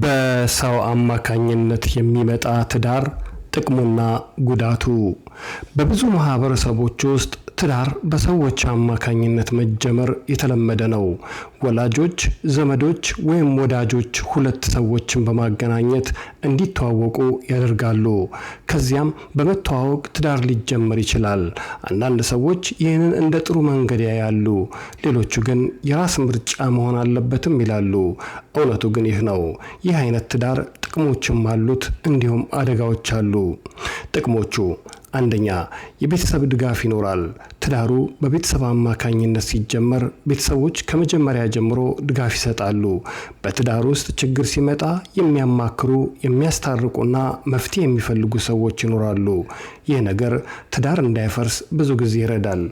በሰው አማካኝነት የሚመጣ ትዳር ጥቅሙና ጉዳቱ። በብዙ ማህበረሰቦች ውስጥ ትዳር በሰዎች አማካኝነት መጀመር የተለመደ ነው። ወላጆች፣ ዘመዶች ወይም ወዳጆች ሁለት ሰዎችን በማገናኘት እንዲተዋወቁ ያደርጋሉ። ከዚያም በመተዋወቅ ትዳር ሊጀመር ይችላል። አንዳንድ ሰዎች ይህንን እንደ ጥሩ መንገድ ያያሉ፣ ሌሎቹ ግን የራስ ምርጫ መሆን አለበትም ይላሉ። እውነቱ ግን ይህ ነው። ይህ አይነት ትዳር ጥቅሞችም አሉት፣ እንዲሁም አደጋዎች አሉ። ጥቅሞቹ: አንደኛ፣ የቤተሰብ ድጋፍ ይኖራል። ትዳሩ በቤተሰብ አማካኝነት ሲጀመር ቤተሰቦች ከመጀመሪያ ጀምሮ ድጋፍ ይሰጣሉ። በትዳር ውስጥ ችግር ሲመጣ የሚያማክሩ፣ የሚያስታርቁና መፍትሄ የሚፈልጉ ሰዎች ይኖራሉ። ይህ ነገር ትዳር እንዳይፈርስ ብዙ ጊዜ ይረዳል።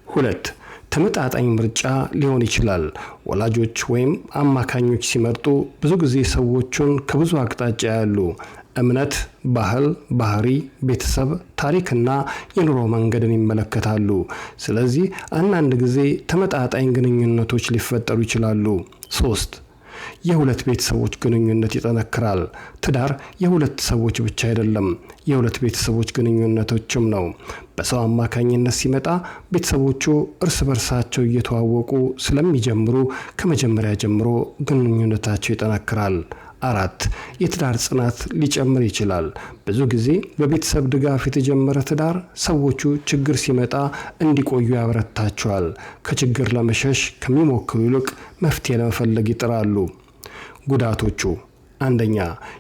ሁለት፣ ተመጣጣኝ ምርጫ ሊሆን ይችላል። ወላጆች ወይም አማካኞች ሲመርጡ ብዙ ጊዜ ሰዎቹን ከብዙ አቅጣጫ ያያሉ። እምነት፣ ባህል፣ ባህሪ፣ ቤተሰብ፣ ታሪክና የኑሮ መንገድን ይመለከታሉ። ስለዚህ አንዳንድ ጊዜ ተመጣጣኝ ግንኙነቶች ሊፈጠሩ ይችላሉ። 3, የሁለት ቤተሰቦች ግንኙነት ይጠነክራል። ትዳር የሁለት ሰዎች ብቻ አይደለም፣ የሁለት ቤተሰቦች ግንኙነቶችም ነው። በሰው አማካኝነት ሲመጣ ቤተሰቦቹ እርስ በርሳቸው እየተዋወቁ ስለሚጀምሩ ከመጀመሪያ ጀምሮ ግንኙነታቸው ይጠነክራል። 4, የትዳር ጽናት ሊጨምር ይችላል። ብዙ ጊዜ በቤተሰብ ድጋፍ የተጀመረ ትዳር ሰዎቹ ችግር ሲመጣ እንዲቆዩ ያበረታቸዋል። ከችግር ለመሸሽ ከሚሞክሩ ይልቅ መፍትሄ ለመፈለግ ይጥራሉ። ጉዳቶቹ: አንደኛ፣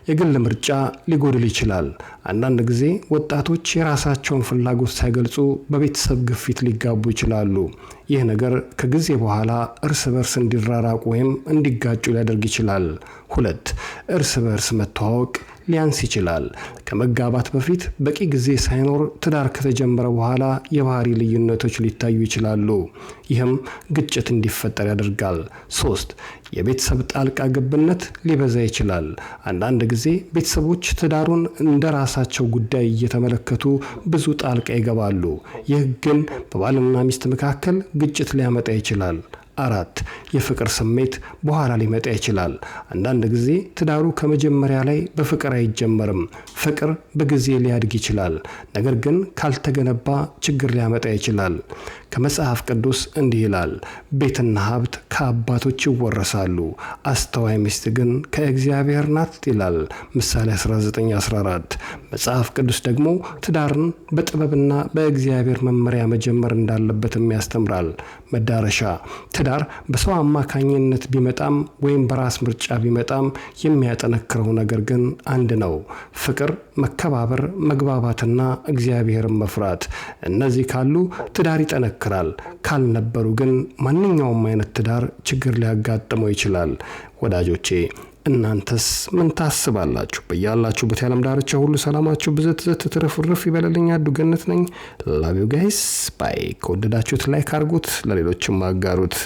የግል ምርጫ ሊጎድል ይችላል። አንዳንድ ጊዜ ወጣቶች የራሳቸውን ፍላጎት ሳይገልጹ በቤተሰብ ግፊት ሊጋቡ ይችላሉ። ይህ ነገር ከጊዜ በኋላ እርስ በርስ እንዲራራቁ ወይም እንዲጋጩ ሊያደርግ ይችላል። 2, እርስ በርስ መተዋወቅ ሊያንስ ይችላል። ከመጋባት በፊት በቂ ጊዜ ሳይኖር ትዳር ከተጀመረ በኋላ የባህሪ ልዩነቶች ሊታዩ ይችላሉ። ይህም ግጭት እንዲፈጠር ያደርጋል። 3, የቤተሰብ ጣልቃ ገብነት ሊበዛ ይችላል። አንዳንድ ጊዜ ቤተሰቦች ትዳሩን እንደ ራሳቸው ጉዳይ እየተመለከቱ ብዙ ጣልቃ ይገባሉ። ይህ ግን በባልና ሚስት መካከል ግጭት ሊያመጣ ይችላል። 4, የፍቅር ስሜት በኋላ ሊመጣ ይችላል። አንዳንድ ጊዜ ትዳሩ ከመጀመሪያ ላይ በፍቅር አይጀመርም። ፍቅር በጊዜ ሊያድግ ይችላል፣ ነገር ግን ካልተገነባ ችግር ሊያመጣ ይችላል። ከመጽሐፍ ቅዱስ እንዲህ ይላል፣ ቤትና ሀብት ከአባቶች ይወረሳሉ፣ አስተዋይ ሚስት ግን ከእግዚአብሔር ናት ይላል ምሳሌ 19:14። መጽሐፍ ቅዱስ ደግሞ ትዳርን በጥበብና በእግዚአብሔር መመሪያ መጀመር እንዳለበትም ያስተምራል። መዳረሻ: ትዳር በሰው አማካኝነት ቢመጣም ወይም በራስ ምርጫ ቢመጣም የሚያጠነክረው ነገር ግን አንድ ነው። ፍቅር፣ መከባበር፣ መግባባትና እግዚአብሔርን መፍራት። እነዚህ ካሉ ትዳር ይጠነክራል። ካልነበሩ ግን ማንኛውም አይነት ትዳር ችግር ሊያጋጥመው ይችላል። ወዳጆቼ፣ እናንተስ ምን ታስባላችሁ? በያላችሁበት የዓለም ዳርቻ ሁሉ ሰላማችሁ ብዝት ትርፍርፍ ይበልልኝ። አዱ ገነት ነኝ። ላቭ ዩ ጋይስ ባይ። ከወደዳችሁት ላይክ አድርጉት፣ ለሌሎችም አጋሩት።